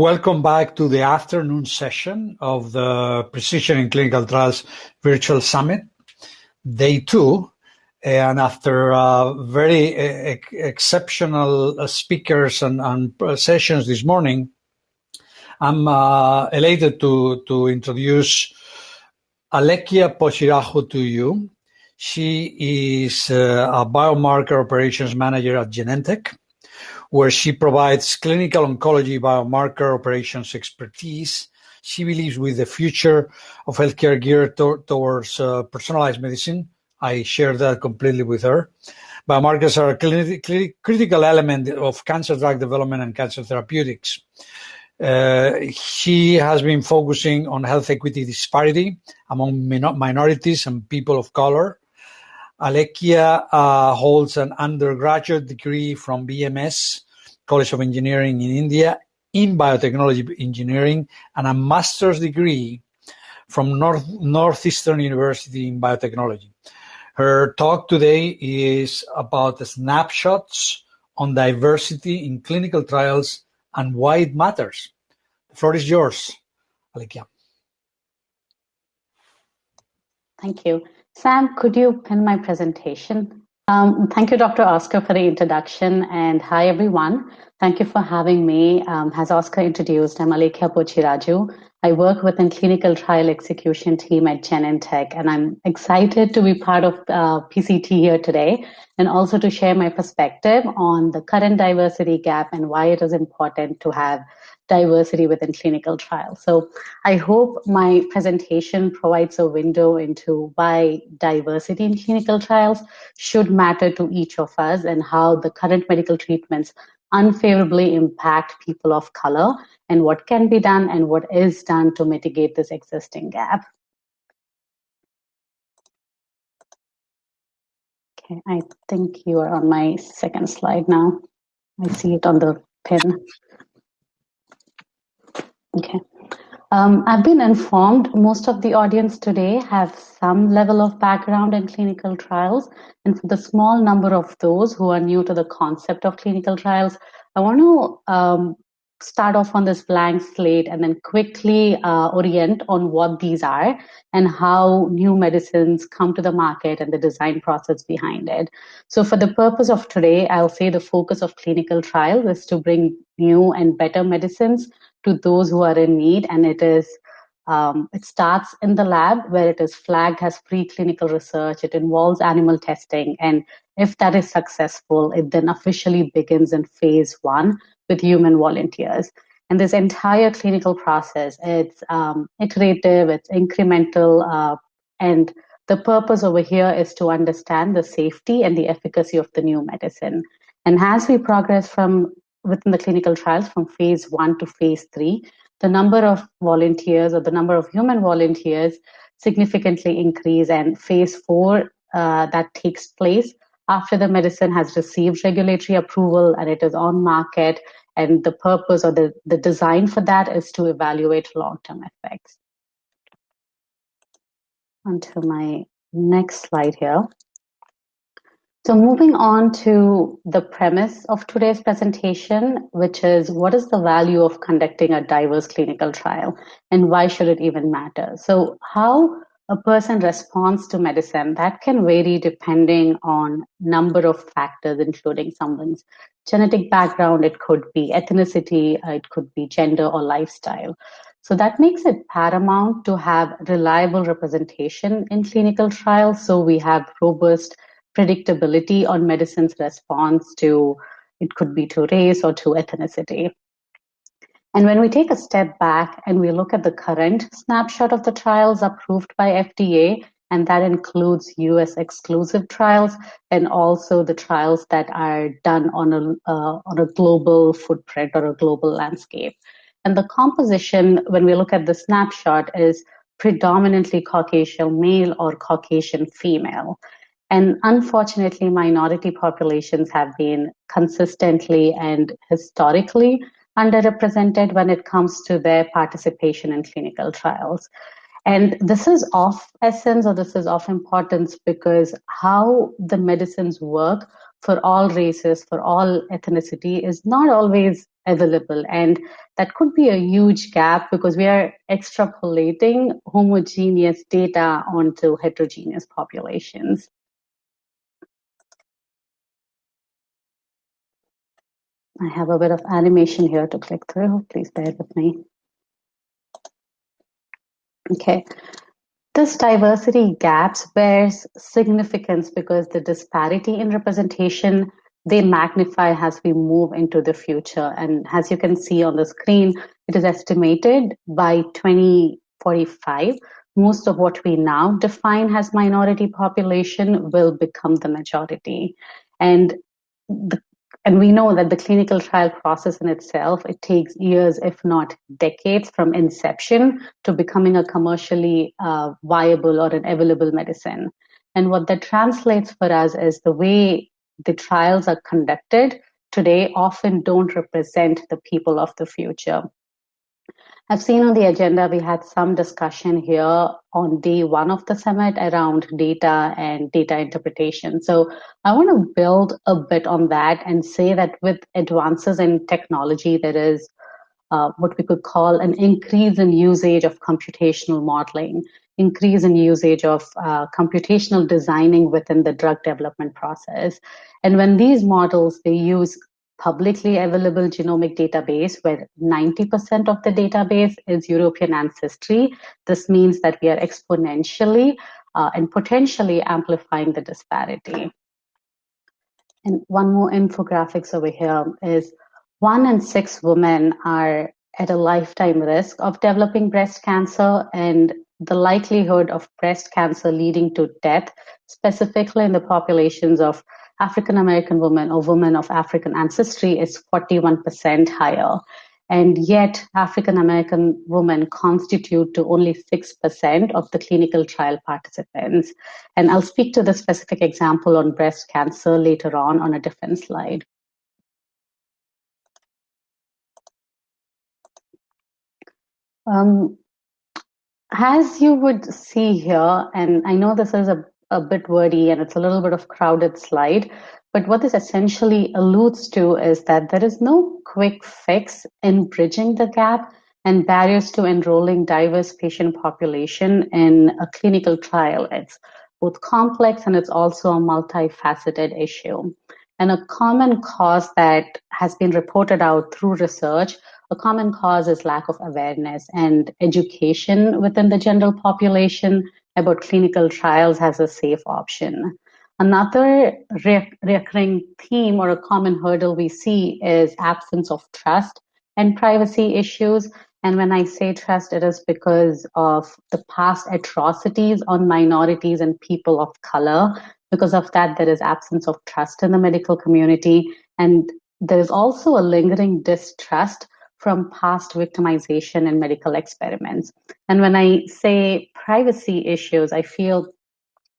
Welcome back to the afternoon session of the Precision in Clinical Trials Virtual Summit, Day 2. And after very exceptional speakers and sessions this morning, I'm elated to introduce Alekhya Pochiraju to you. She is a biomarker operations manager at Genentech, where she provides clinical oncology biomarker operations expertise. She believes with the future of healthcare geared towards personalized medicine. I share that completely with her. Biomarkers are a critical element of cancer drug development and cancer therapeutics. She has been focusing on health equity disparity among minorities and people of color. Alekhya holds an undergraduate degree from BMS, College of Engineering in India, in biotechnology engineering, and a master's degree from Northeastern University in biotechnology. Her talk today is about the snapshots on diversity in clinical trials and why it matters. The floor is yours, Alekhya. Thank you. Sam, could you pin my presentation? Thank you, Dr. Oscar, for the introduction, and hi, everyone. Thank you for having me. As Oscar introduced, I'm Alekhya Pochiraju. I work within clinical trial execution team at Genentech, and I'm excited to be part of PCT here today, and also to share my perspective on the current diversity gap and why it is important to have diversity within clinical trials. So I hope my presentation provides a window into why diversity in clinical trials should matter to each of us and how the current medical treatments unfavorably impact people of color and what can be done and what is done to mitigate this existing gap. Okay, I think you are on my second slide now. I see it on the pin. Okay. I've been informed most of the audience today have some level of background in clinical trials. And for the small number of those who are new to the concept of clinical trials, I want to start off on this blank slate and then quickly orient on what these are and how new medicines come to the market and the design process behind it. So for the purpose of today, I'll say the focus of clinical trials is to bring new and better medicines to those who are in need, and it starts in the lab where it is flagged as preclinical research. It involves animal testing, and if that is successful, it then officially begins in phase 1 with human volunteers. And this entire clinical process, it's iterative, it's incremental, and the purpose over here is to understand the safety and the efficacy of the new medicine. And as we progress from within the clinical trials from phase 1 to phase 3, the number of volunteers or the number of human volunteers significantly increase, and phase 4 that takes place after the medicine has received regulatory approval and it is on market, and the purpose or the design for that is to evaluate long-term effects. Onto my next slide here. So moving on to the premise of today's presentation, which is what is the value of conducting a diverse clinical trial and why should it even matter? So how a person responds to medicine, that can vary depending on number of factors, including someone's genetic background, it could be ethnicity, it could be gender or lifestyle. So that makes it paramount to have reliable representation in clinical trials, so we have robust predictability on medicine's response to, it could be to race or to ethnicity. And when we take a step back and we look at the current snapshot of the trials approved by FDA, and that includes US exclusive trials and also the trials that are done on a global footprint or a global landscape. And the composition, when we look at the snapshot, is predominantly Caucasian male or Caucasian female. And unfortunately, minority populations have been consistently and historically underrepresented when it comes to their participation in clinical trials. And this is of essence, or this is of importance, because how the medicines work for all races, for all ethnicity, is not always available. And that could be a huge gap because we are extrapolating homogeneous data onto heterogeneous populations. I have a bit of animation here to click through. Please bear with me. Okay. This diversity gaps bears significance because the disparity in representation, they magnify as we move into the future. And as you can see on the screen, it is estimated by 2045, most of what we now define as minority population will become the majority. And we know that the clinical trial process in itself, it takes years, if not decades, from inception to becoming a commercially viable or an available medicine. And what that translates for us is the way the trials are conducted today often don't represent the people of the future. I've seen on the agenda, we had some discussion here on day one of the summit around data and data interpretation. So I want to build a bit on that and say that with advances in technology, there is what we could call an increase in usage of computational modeling, increase in usage of computational designing within the drug development process. And when these models, they use publicly available genomic database where 90% of the database is European ancestry, this means that we are exponentially and potentially amplifying the disparity. And one more infographics over here is 1 in 6 women are at a lifetime risk of developing breast cancer, and the likelihood of breast cancer leading to death, specifically in the populations of African American women or women of African ancestry, is 41% higher. And yet African American women constitute to only 6% of the clinical trial participants. And I'll speak to the specific example on breast cancer later on a different slide. As you would see here, and I know this is a bit wordy and it's a little bit of crowded slide, but what this essentially alludes to is that there is no quick fix in bridging the gap and barriers to enrolling diverse patient population in a clinical trial. It's both complex and it's also a multifaceted issue. And a common cause that has been reported out through research, a common cause is lack of awareness and education within the general population about clinical trials as a safe option. Another recurring theme or a common hurdle we see is absence of trust and privacy issues. And when I say trust, it is because of the past atrocities on minorities and people of color. Because of that, there is absence of trust in the medical community. And there is also a lingering distrust from past victimization in medical experiments. And when I say privacy issues, I feel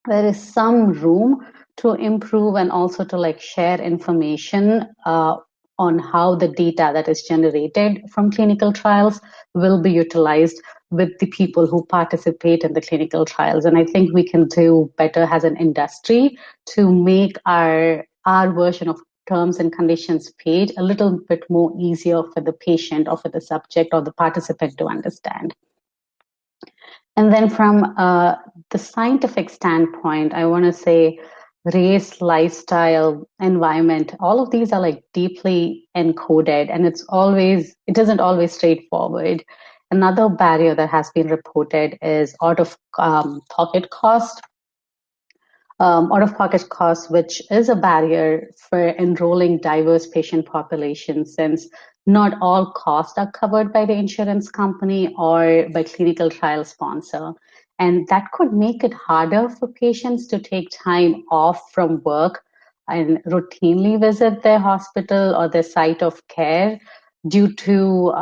there is some room to improve and also to share information on how the data that is generated from clinical trials will be utilized with the people who participate in the clinical trials. And I think we can do better as an industry to make our version of terms and conditions page a little bit more easier for the patient or for the subject or the participant to understand. And then from the scientific standpoint, I want to say race, lifestyle, environment, all of these are deeply encoded, and it isn't always straightforward. Another barrier that has been reported is out-of-pocket cost. Out-of-pocket costs, which is a barrier for enrolling diverse patient populations, since not all costs are covered by the insurance company or by clinical trial sponsor. And that could make it harder for patients to take time off from work and routinely visit their hospital or their site of care due to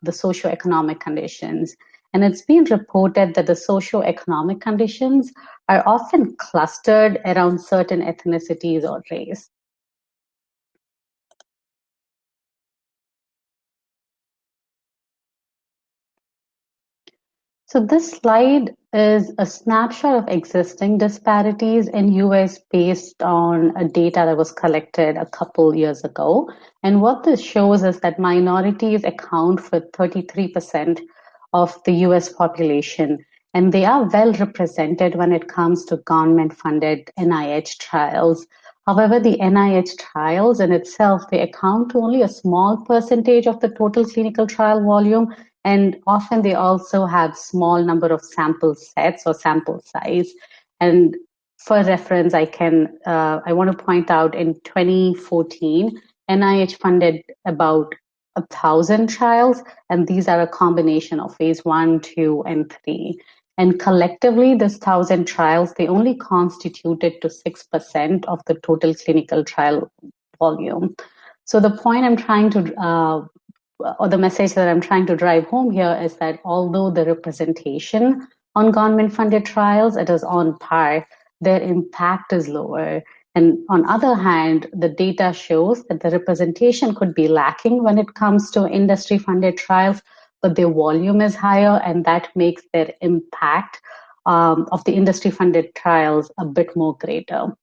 the socioeconomic conditions. And it's been reported that the socioeconomic conditions are often clustered around certain ethnicities or race. So this slide is a snapshot of existing disparities in US based on a data that was collected a couple years ago. And what this shows is that minorities account for 33% of the US population, and they are well represented when it comes to government-funded NIH trials. However, the NIH trials in itself, they account to only a small percentage of the total clinical trial volume, and often they also have small number of sample sets or sample size. And for reference, I want to point out in 2014, NIH funded about 1,000 trials, and these are a combination of phase 1, 2, and 3. And collectively, this 1,000 trials, they only constituted to 6% of the total clinical trial volume. So the point I'm trying to or the message that I'm trying to drive home here is that although the representation on government-funded trials, it is on par, their impact is lower. And on other hand, the data shows that the representation could be lacking when it comes to industry-funded trials, but their volume is higher, and that makes their impact of the industry-funded trials a bit more greater.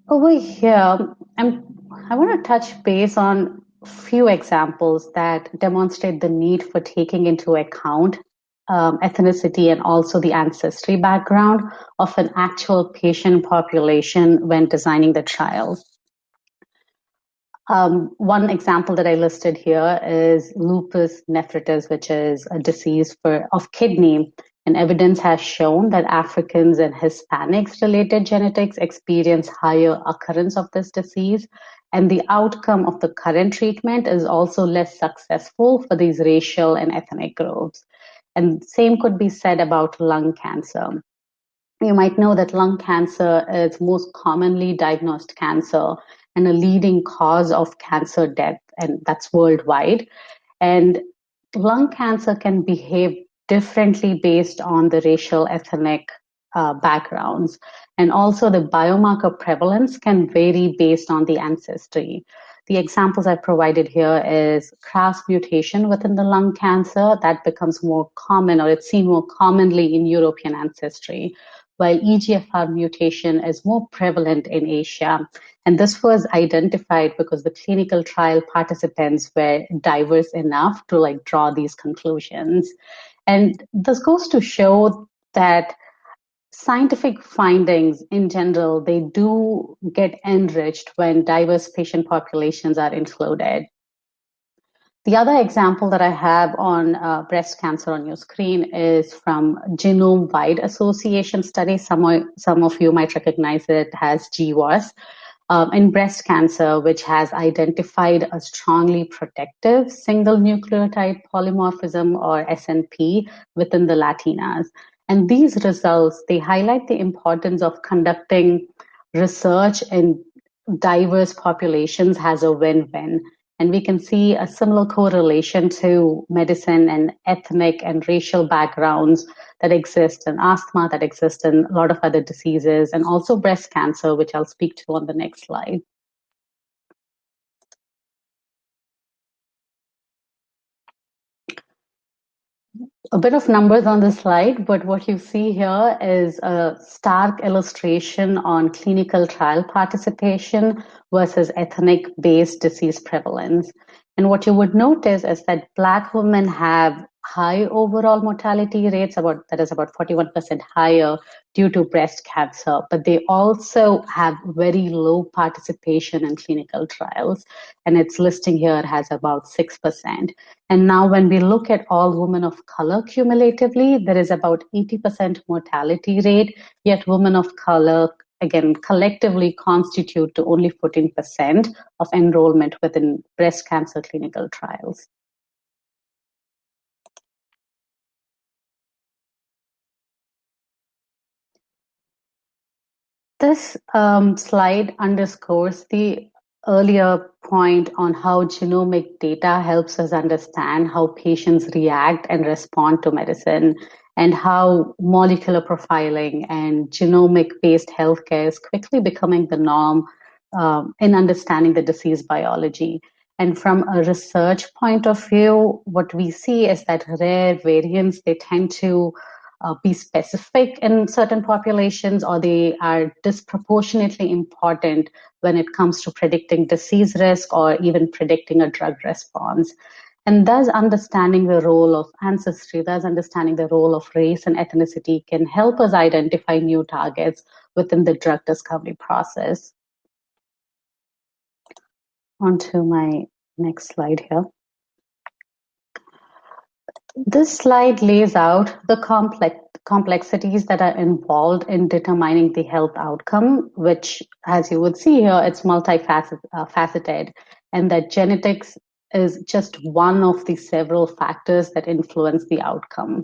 Over here, I want to touch base on a few examples that demonstrate the need for taking into account ethnicity and also the ancestry background of an actual patient population when designing the trials. One example that I listed here is lupus nephritis, which is a disease of kidney. And evidence has shown that Africans and Hispanics related genetics experience higher occurrence of this disease. And the outcome of the current treatment is also less successful for these racial and ethnic groups. And same could be said about lung cancer. You might know that lung cancer is most commonly diagnosed cancer and a leading cause of cancer death, and that's worldwide. And lung cancer can behave differently based on the racial ethnic backgrounds. And also the biomarker prevalence can vary based on the ancestry. The examples I provided here is KRAS mutation within the lung cancer that becomes more common, or it's seen more commonly in European ancestry, while EGFR mutation is more prevalent in Asia. And this was identified because the clinical trial participants were diverse enough to draw these conclusions. And this goes to show that scientific findings in general, they do get enriched when diverse patient populations are included. The other example that I have on breast cancer on your screen is from Genome-Wide Association study. Some of you might recognize it as GWAS. In breast cancer, which has identified a strongly protective single nucleotide polymorphism, or SNP, within the Latinas. And these results, they highlight the importance of conducting research in diverse populations as a win-win. And we can see a similar correlation to medicine and ethnic and racial backgrounds that exist in asthma, that exist in a lot of other diseases, and also breast cancer, which I'll speak to on the next slide. A bit of numbers on the slide, but what you see here is a stark illustration on clinical trial participation versus ethnic-based disease prevalence. And what you would notice is that Black women have high overall mortality rates, that is about 41% higher due to breast cancer, but they also have very low participation in clinical trials. And its listing here has about 6%. And now when we look at all women of color cumulatively, there is about 80% mortality rate, yet women of color, again, collectively constitute to only 14% of enrollment within breast cancer clinical trials. This slide underscores the earlier point on how genomic data helps us understand how patients react and respond to medicine, and how molecular profiling and genomic-based healthcare is quickly becoming the norm in understanding the disease biology. And from a research point of view, what we see is that rare variants, they tend to be specific in certain populations, or they are disproportionately important when it comes to predicting disease risk or even predicting a drug response. And thus understanding the role of ancestry, thus understanding the role of race and ethnicity can help us identify new targets within the drug discovery process. On to my next slide here. This slide lays out the complexities that are involved in determining the health outcome, which, as you would see here, it's multifaceted, and that genetics is just one of the several factors that influence the outcome.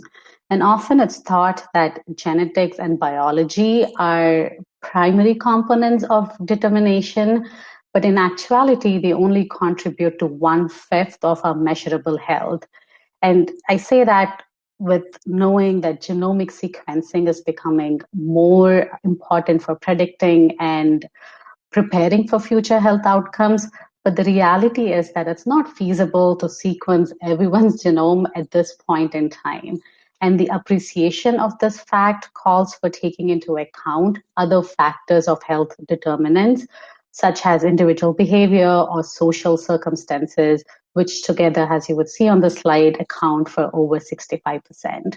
And often it's thought that genetics and biology are primary components of determination, but in actuality, they only contribute to 1/5 of our measurable health. And I say that with knowing that genomic sequencing is becoming more important for predicting and preparing for future health outcomes. But the reality is that it's not feasible to sequence everyone's genome at this point in time. And the appreciation of this fact calls for taking into account other factors of health determinants, such as individual behavior or social circumstances, which together, as you would see on the slide, account for over 65%.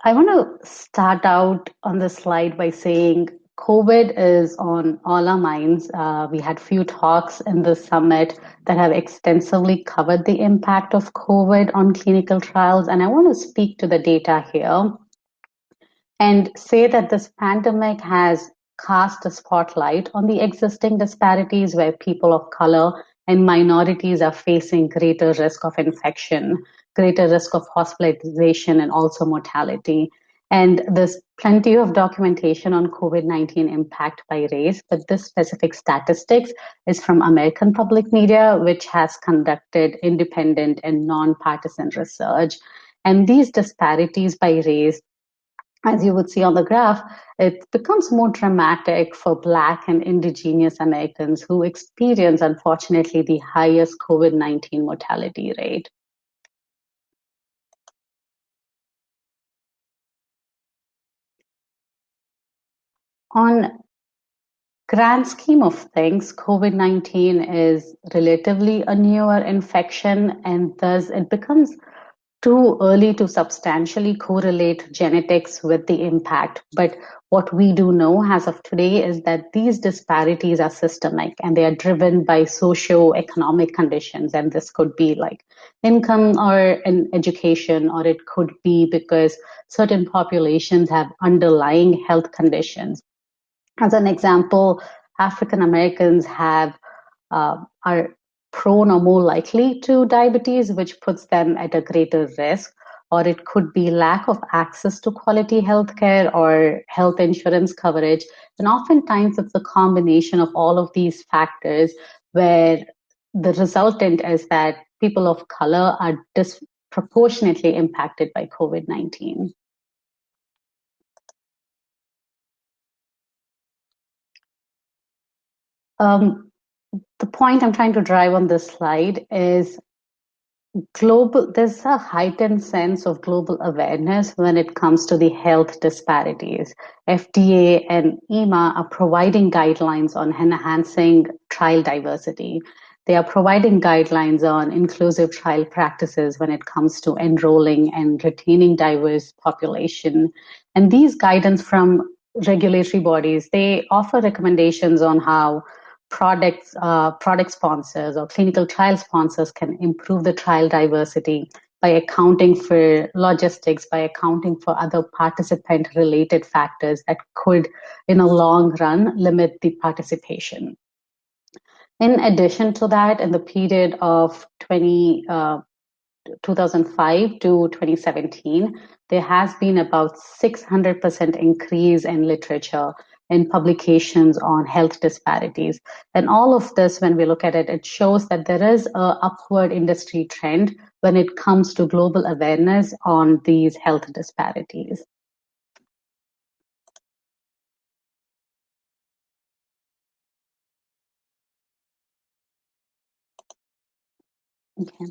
I want to start out on the slide by saying COVID is on all our minds. We had few talks in the summit that have extensively covered the impact of COVID on clinical trials, and I want to speak to the data here and say that this pandemic has cast a spotlight on the existing disparities where people of color and minorities are facing greater risk of infection, greater risk of hospitalization, and also mortality. And there's plenty of documentation on COVID-19 impact by race, but this specific statistics is from American Public Media, which has conducted independent and non-partisan research. And these disparities by race, as you would see on the graph, it becomes more dramatic for Black and Indigenous Americans who experience, unfortunately, the highest COVID-19 mortality rate. On grand scheme of things, COVID-19 is relatively a newer infection, and thus it becomes too early to substantially correlate genetics with the impact. But what we do know as of today is that these disparities are systemic and they are driven by socio-economic conditions. And this could be like income or in education, or it could be because certain populations have underlying health conditions. As an example, African Americans are prone or more likely to diabetes, which puts them at a greater risk. Or it could be lack of access to quality healthcare or health insurance coverage. And oftentimes it's a combination of all of these factors where the resultant is that people of color are disproportionately impacted by COVID-19. The point I'm trying to drive on this slide is there's a heightened sense of global awareness when it comes to the health disparities. FDA and EMA are providing guidelines on enhancing trial diversity. They are providing guidelines on inclusive trial practices when it comes to enrolling and retaining diverse population. And these guidance from regulatory bodies, they offer recommendations on how product sponsors or clinical trial sponsors can improve the trial diversity by accounting for logistics, by accounting for other participant-related factors that could, in a long run, limit the participation. In addition to that, in the period of 2005 to 2017, there has been about 600% increase in literature in publications on health disparities. And all of this, when we look at it, it shows that there is an upward industry trend when it comes to global awareness on these health disparities. Okay.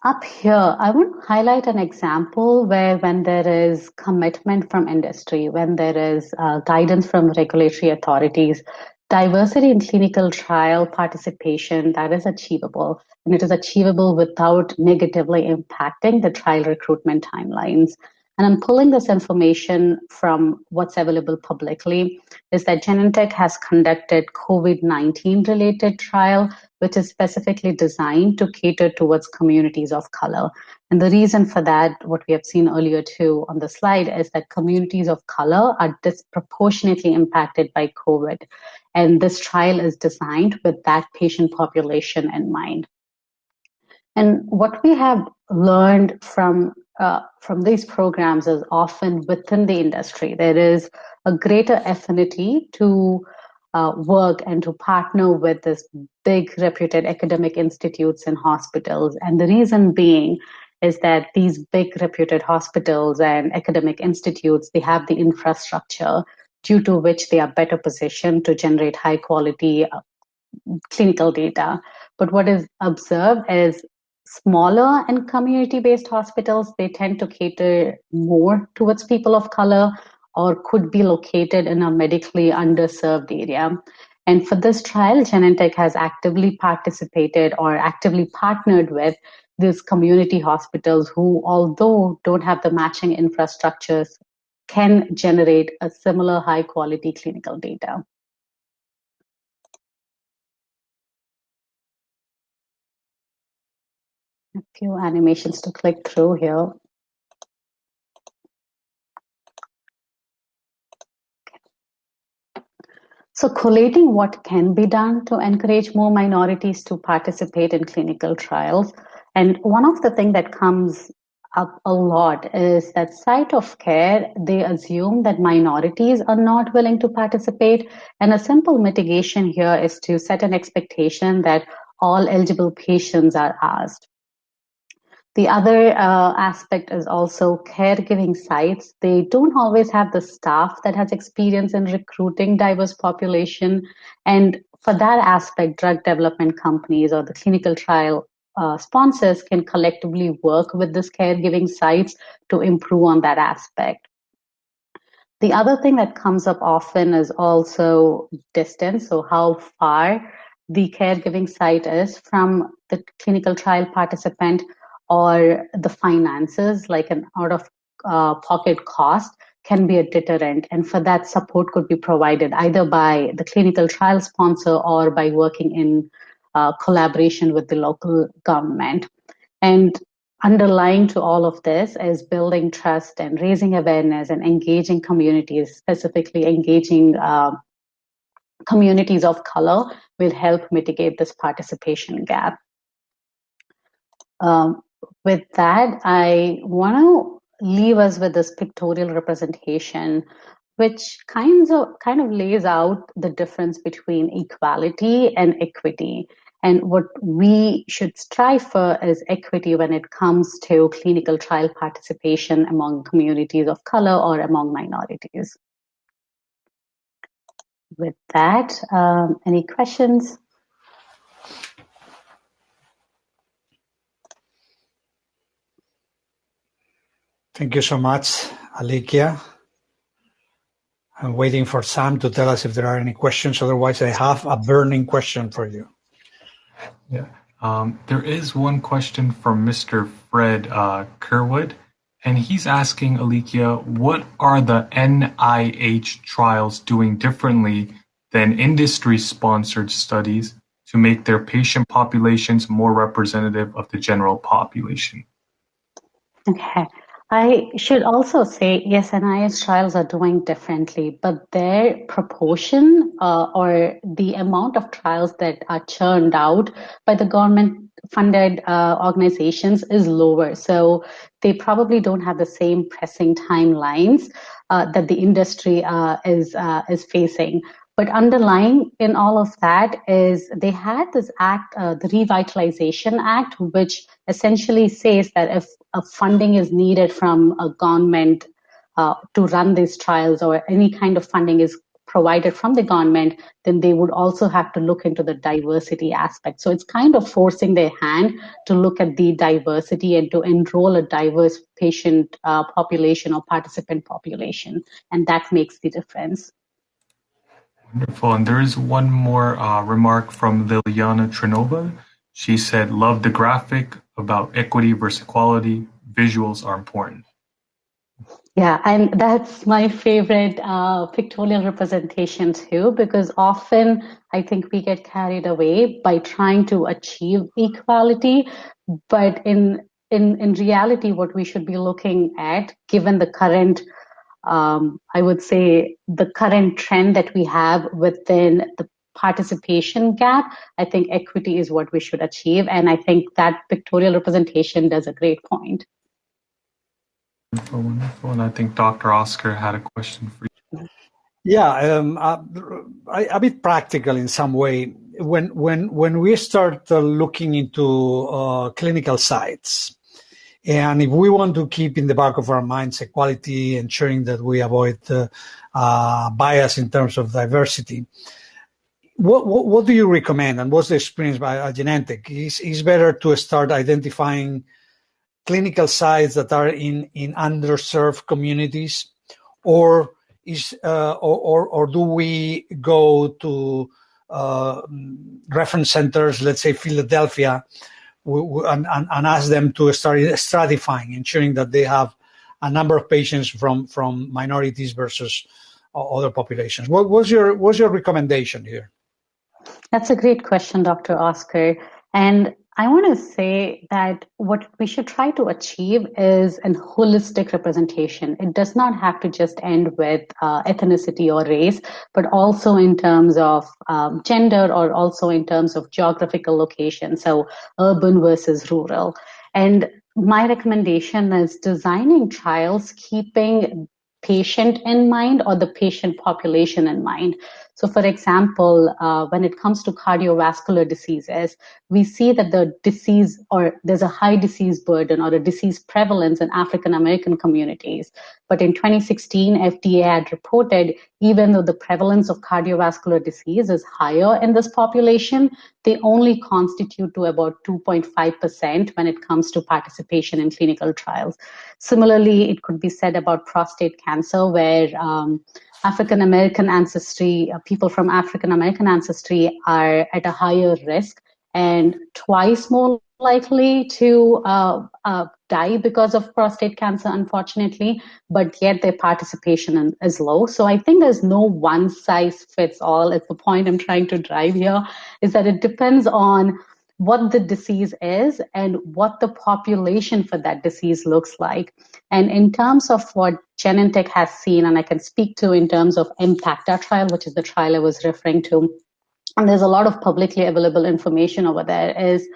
Up here, I want to highlight an example where when there is commitment from industry, when there is guidance from regulatory authorities, diversity in clinical trial participation, that is achievable. And it is achievable without negatively impacting the trial recruitment timelines. And I'm pulling this information from what's available publicly, is that Genentech has conducted COVID-19 related trial which is specifically designed to cater towards communities of color. And the reason for that, what we have seen earlier too on the slide, is that communities of color are disproportionately impacted by COVID. And this trial is designed with that patient population in mind. And what we have learned from these programs is often within the industry, there is a greater affinity to work and to partner with this big reputed academic institutes and hospitals. And the reason being is that these big reputed hospitals and academic institutes, they have the infrastructure due to which they are better positioned to generate high quality clinical data. But what is observed is smaller and community-based hospitals, they tend to cater more towards people of color or could be located in a medically underserved area. And for this trial, Genentech has actively participated or actively partnered with these community hospitals who, although don't have the matching infrastructures, can generate a similar high quality clinical data. A few animations to click through here. So collating what can be done to encourage more minorities to participate in clinical trials. And one of the things that comes up a lot is that site of care, they assume that minorities are not willing to participate. And a simple mitigation here is to set an expectation that all eligible patients are asked. The other aspect is also caregiving sites. They don't always have the staff that has experience in recruiting diverse population. And for that aspect, drug development companies or the clinical trial sponsors can collectively work with these caregiving sites to improve on that aspect. The other thing that comes up often is also distance. So how far the caregiving site is from the clinical trial participant, or the finances, like an out of pocket cost can be a deterrent. And for that, support could be provided either by the clinical trial sponsor or by working in collaboration with the local government. And underlying to all of this is building trust and raising awareness and engaging communities, specifically engaging communities of color will help mitigate this participation gap. With that, I want to leave us with this pictorial representation, which kind of lays out the difference between equality and equity. And what we should strive for is equity when it comes to clinical trial participation among communities of color or among minorities. With that, any questions? Thank you so much, Alekhya. I'm waiting for Sam to tell us if there are any questions. Otherwise, I have a burning question for you. Yeah. There is one question from Mr. Fred Kerwood, and he's asking Alekhya, what are the NIH trials doing differently than industry-sponsored studies to make their patient populations more representative of the general population? Okay. I should also say, yes, NIH trials are doing differently, but their proportion or the amount of trials that are churned out by the government-funded organizations is lower. So they probably don't have the same pressing timelines that the industry is facing. But underlying in all of that is they had this act, the Revitalization Act, which essentially says that if a funding is needed from a government to run these trials or any kind of funding is provided from the government, then they would also have to look into the diversity aspect. So it's kind of forcing their hand to look at the diversity and to enroll a diverse patient population or participant population. And that makes the difference. Wonderful. And there is one more remark from Liliana Trinova. She said, love the graphic about equity versus equality. Visuals are important. Yeah, and that's my favorite pictorial representation too, because often I think we get carried away by trying to achieve equality, but in reality, what we should be looking at, given the current, I would say, the current trend that we have within the participation gap, I think equity is what we should achieve, and I think that pictorial representation does a great point. Wonderful, wonderful. And I think Dr. Oscar had a question for you. Yeah, a bit practical in some way. When we start looking into clinical sites, and if we want to keep in the back of our minds equality, ensuring that we avoid bias in terms of diversity, what do you recommend, and what's the experience by Genentech? Is better to start identifying clinical sites that are in underserved communities, or do we go to reference centers, let's say Philadelphia, and ask them to start stratifying, ensuring that they have a number of patients from minorities versus other populations? What's your recommendation here? That's a great question, Dr. Oscar. And I want to say that what we should try to achieve is a holistic representation. It does not have to just end with ethnicity or race, but also in terms of gender, or also in terms of geographical location, so urban versus rural. And my recommendation is designing trials keeping patient in mind, or the patient population in mind. So for example, when it comes to cardiovascular diseases, we see that the disease, or there's a high disease burden or a disease prevalence in African American communities. But in 2016, FDA had reported, even though the prevalence of cardiovascular disease is higher in this population, they only constitute to about 2.5% when it comes to participation in clinical trials. Similarly, it could be said about prostate cancer, where African American ancestry, people from African American ancestry are at a higher risk and twice more likely to die because of prostate cancer, unfortunately, but yet their participation is low. So I think there's no one size fits all. It's the point I'm trying to drive here, is that it depends on what the disease is and what the population for that disease looks like. And in terms of what Genentech has seen, and I can speak to in terms of IMPACTA trial, which is the trial I was referring to, and there's a lot of publicly available information over there, is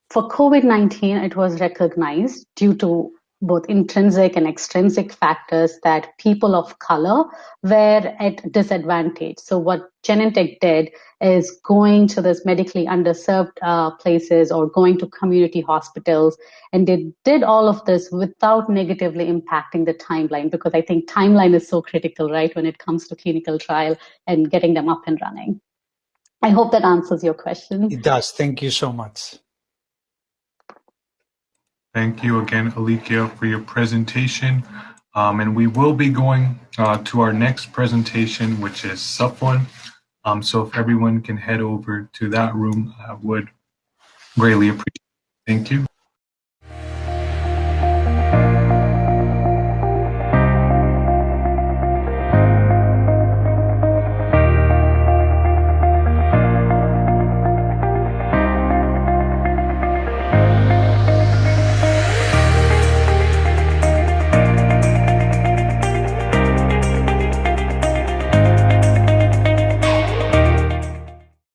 for COVID-19, it was recognized due to both intrinsic and extrinsic factors that people of color were at disadvantage. So what Genentech did is going to this medically underserved places, or going to community hospitals, and they did all of this without negatively impacting the timeline, because I think timeline is so critical, right, when it comes to clinical trial and getting them up and running. I hope that answers your question. It does. Thank you so much. Thank you again, Alekhya, for your presentation. And we will be going to our next presentation, which is SUP1. So if everyone can head over to that room, I would greatly appreciate it. Thank you.